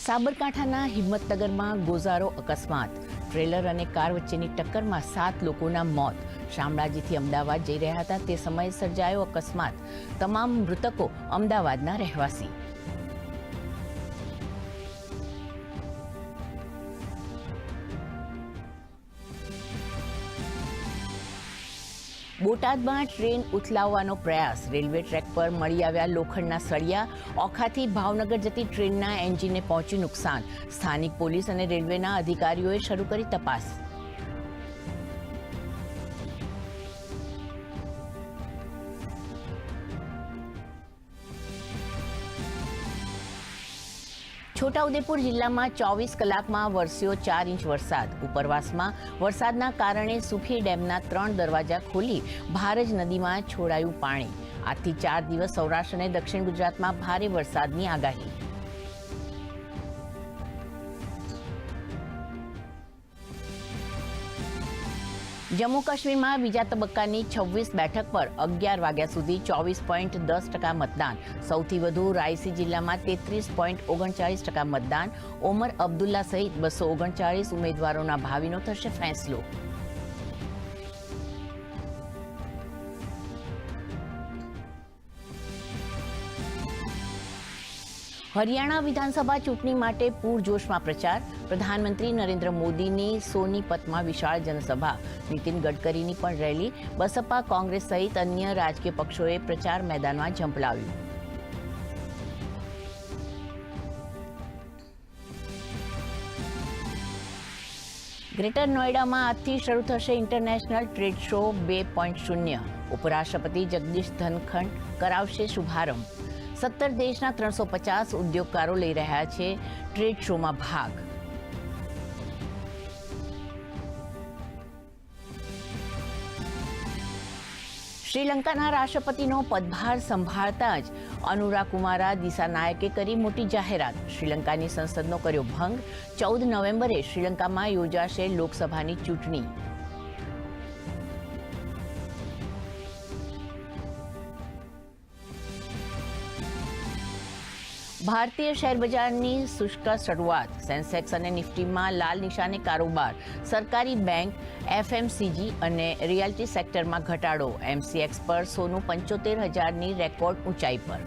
સાબરકાંઠાના હિંમતનગરમાં ગોઝારો અકસ્માત. ટ્રેલર અને કાર વચ્ચેની ટક્કરમાં 7 લોકોના મોત. શામળાજીથી અમદાવાદ જઈ રહ્યા હતા તે સમયે સર્જાયો અકસ્માત. તમામ મૃતકો અમદાવાદના રહેવાસી. બોટાદમાં ટ્રેન ઉથલાવવાનો પ્રયાસ. રેલવે ટ્રેક પર મળી આવ્યા લોખંડના સળિયા. ઓખાથી ભાવનગર જતી ટ્રેનના એન્જિનને પહોંચ્યું નુકસાન. સ્થાનિક પોલીસ અને રેલવેના અધિકારીઓએ શરૂ કરી તપાસ. છોટાઉદેપુર જિલ્લામાં 24 કલાકમાં વરસ્યો 4 ઇંચ વરસાદ. ઉપરવાસમાં વરસાદના કારણે સુફી ડેમના 3 દરવાજા ખોલી ભારજ નદીમાં છોડાયું પાણી. આજથી 4 દિવસ સૌરાષ્ટ્ર અને દક્ષિણ ગુજરાતમાં ભારે વરસાદની આગાહી. જમ્મુ કાશ્મીરમાં બીજા તબક્કાની 26 બેઠક પર 11 વાગ્યા સુધી 24.10% મતદાન. સૌથી વધુ રાયસી જિલ્લામાં 33.39% મતદાન. ઓમર અબ્દુલ્લા સહિત 239 ઉમેદવારોના ભાવિનો થશે ફેંસલો. હરિયાણા વિધાનસભા ચૂંટણી માટે પૂરજોશમાં પ્રચાર. પ્રધાનમંત્રી નરેન્દ્ર મોદીની સોનીપતમાં વિશાળ જનસભા. નીતિન ગડકરીની પણ રેલી. બસપા, કોંગ્રેસ સહિત અન્ય રાજકીય પક્ષોએ પ્રચાર મેદાનમાં ઝંપલાવ્યું. ગ્રેટર નોઈડામાં આજથી શરૂ થશે ઇન્ટરનેશનલ ટ્રેડ શો 2.0. ઉપરાષ્ટ્રપતિ જગદીશ ધનખડ કરાવશે શુભારંભ. 17 દેશના 350 ઉદ્યોગકારો લઈ રહ્યા છે ટ્રેડ શોમાં ભાગ. શ્રીલંકાના રાષ્ટ્રપતિનો પદભાર સંભાળતા જ અનુરા કુમારા દિસાનાયકે કરી મોટી જાહેરાત. શ્રીલંકાની સંસદનો કર્યો ભંગ. 14 નવેમ્બરે શ્રીલંકામાં યોજાશે લોકસભાની ચૂંટણી. ભારતીય શેરબજારની શુષ્ક શરૂઆત. સેન્સેક્સ અને નિફ્ટીમાં લાલ નિશાને કારોબાર. સરકારી બેંક, એફએમસીજી અને રિયાલ્ટી સેક્ટરમાં ઘટાડો. એમસીએક્સ પર સોનું 75,000ની રેકોર્ડ ઊંચાઈ પર.